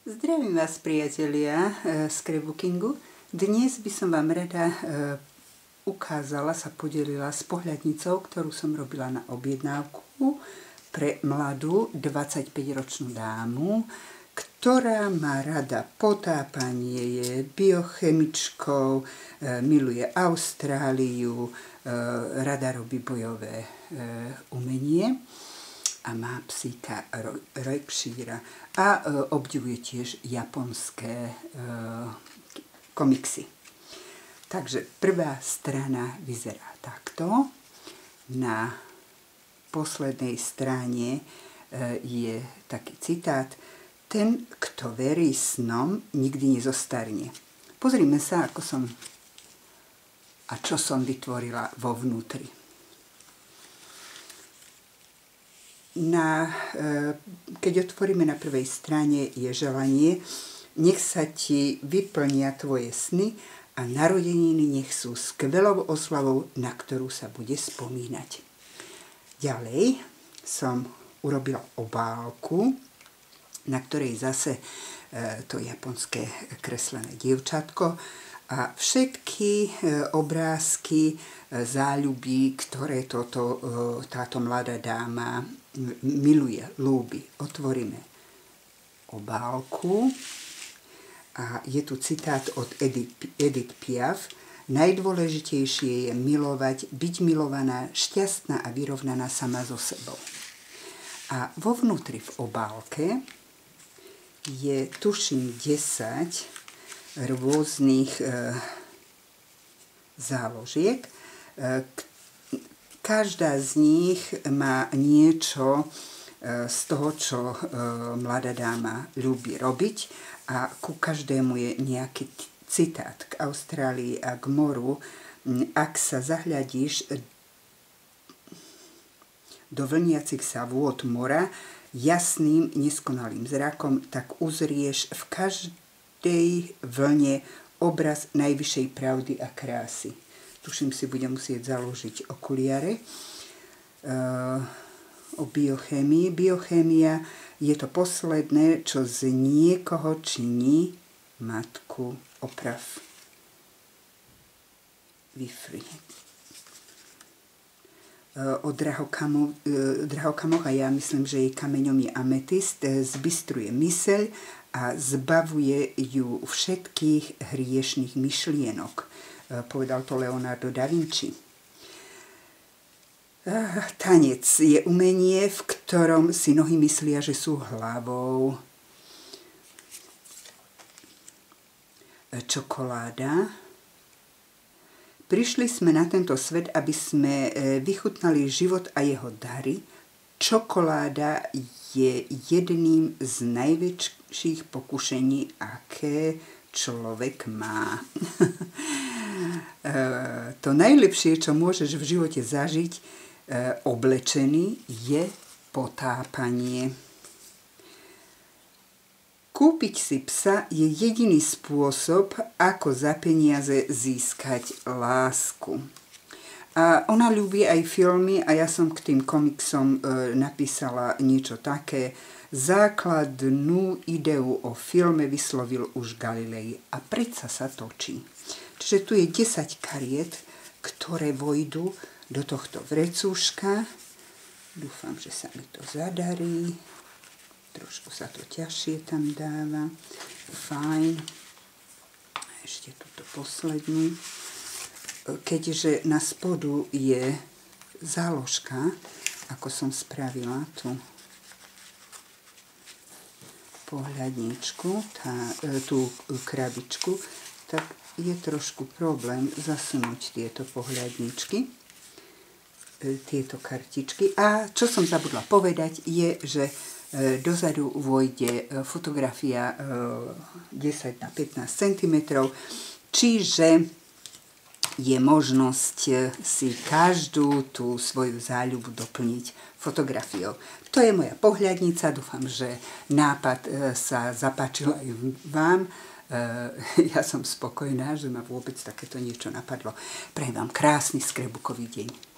Zdravím vás, priatelia z scrapbookingu. Dnes by som vám rada ukázala, sa podelila s pohľadnicou, ktorú som robila na objednávku pre mladú 25-ročnú dámu, ktorá má rada potápanie, je biochemičkou, miluje Austráliu, rada robí bojové umenie a má psíka Yorkshire a obdivuje tiež japonské komiksy. Takže prvá strana vyzerá takto. Na poslednej strane je taký citát: ten, kto verí snom, nikdy nezostarne. Pozrime sa, ako som a čo som vytvorila vo vnútri. Keď otvoríme na prvej strane, je želanie: nech sa ti vyplnia tvoje sny a narodeniny nech sú skvelou oslavou, na ktorú sa bude spomínať. Ďalej som urobila obálku, na ktorej zase to japonské kreslené dievčatko a všetky obrázky, záľuby, ktoré táto mladá dáma miluje, ľúbi. Otvoríme obálku a je tu citát od Edith Piaf: najdôležitejšie je milovať, byť milovaná, šťastná a vyrovnaná sama so sebou. A vo vnútri v obálke je, tuším, 10 rôznych záložiek. Každá z nich má niečo z toho, čo mladá dáma ľúbi robiť, a ku každému je nejaký citát k Austrálii a k moru. Ak sa zahľadíš do vlniacich sa vôd mora jasným, neskonalým zrakom, tak uzrieš v každej vlne obraz najvyššej pravdy a krásy. Tuším, si budem musieť založiť okuliare. O biochémii. Biochémia je to posledné, čo z niekoho činí matku oprav. Vyfri. O drahokamoch, a ja myslím, že jej kameňom je ametist, zbystruje myseľ a zbavuje ju všetkých hriešných myšlienok. Povedal to Leonardo da Vinci. Tanec je umenie, v ktorom si nohy myslia, že sú hlavou. Čokoláda. Prišli sme na tento svet, aby sme vychutnali život a jeho dary. Čokoláda je jedným z najväčších pokušení, aké človek má. To najlepšie, čo môžeš v živote zažiť oblečený, je potápanie. Kúpiť si psa je jediný spôsob, ako za peniaze získať lásku. A ona ľúbi aj filmy a ja som k tým komiksom napísala niečo také: základnú ideu o filme vyslovil už Galilei a predsa sa točí. Čiže tu je 10 kariet, ktoré vojdu do tohto vrecúška. Dúfam, že sa mi to zadarí. Trošku sa to ťažšie tam dáva. Fajn. Ešte túto poslednú. Keďže na spodu je záložka, ako som spravila tú pohľadničku, tú krabičku, tak je trošku problém zasunúť tieto pohľadničky, tieto kartičky. A čo som zabudla povedať, je, že dozadu vojde fotografia 10 na 15 cm, čiže je možnosť si každú tú svoju záľubu doplniť fotografiou. To je moja pohľadnica, dúfam, že nápad sa zapáčil aj vám. Ja som spokojná, že ma vôbec takéto niečo napadlo. Prajem vám krásny scrapbookový deň.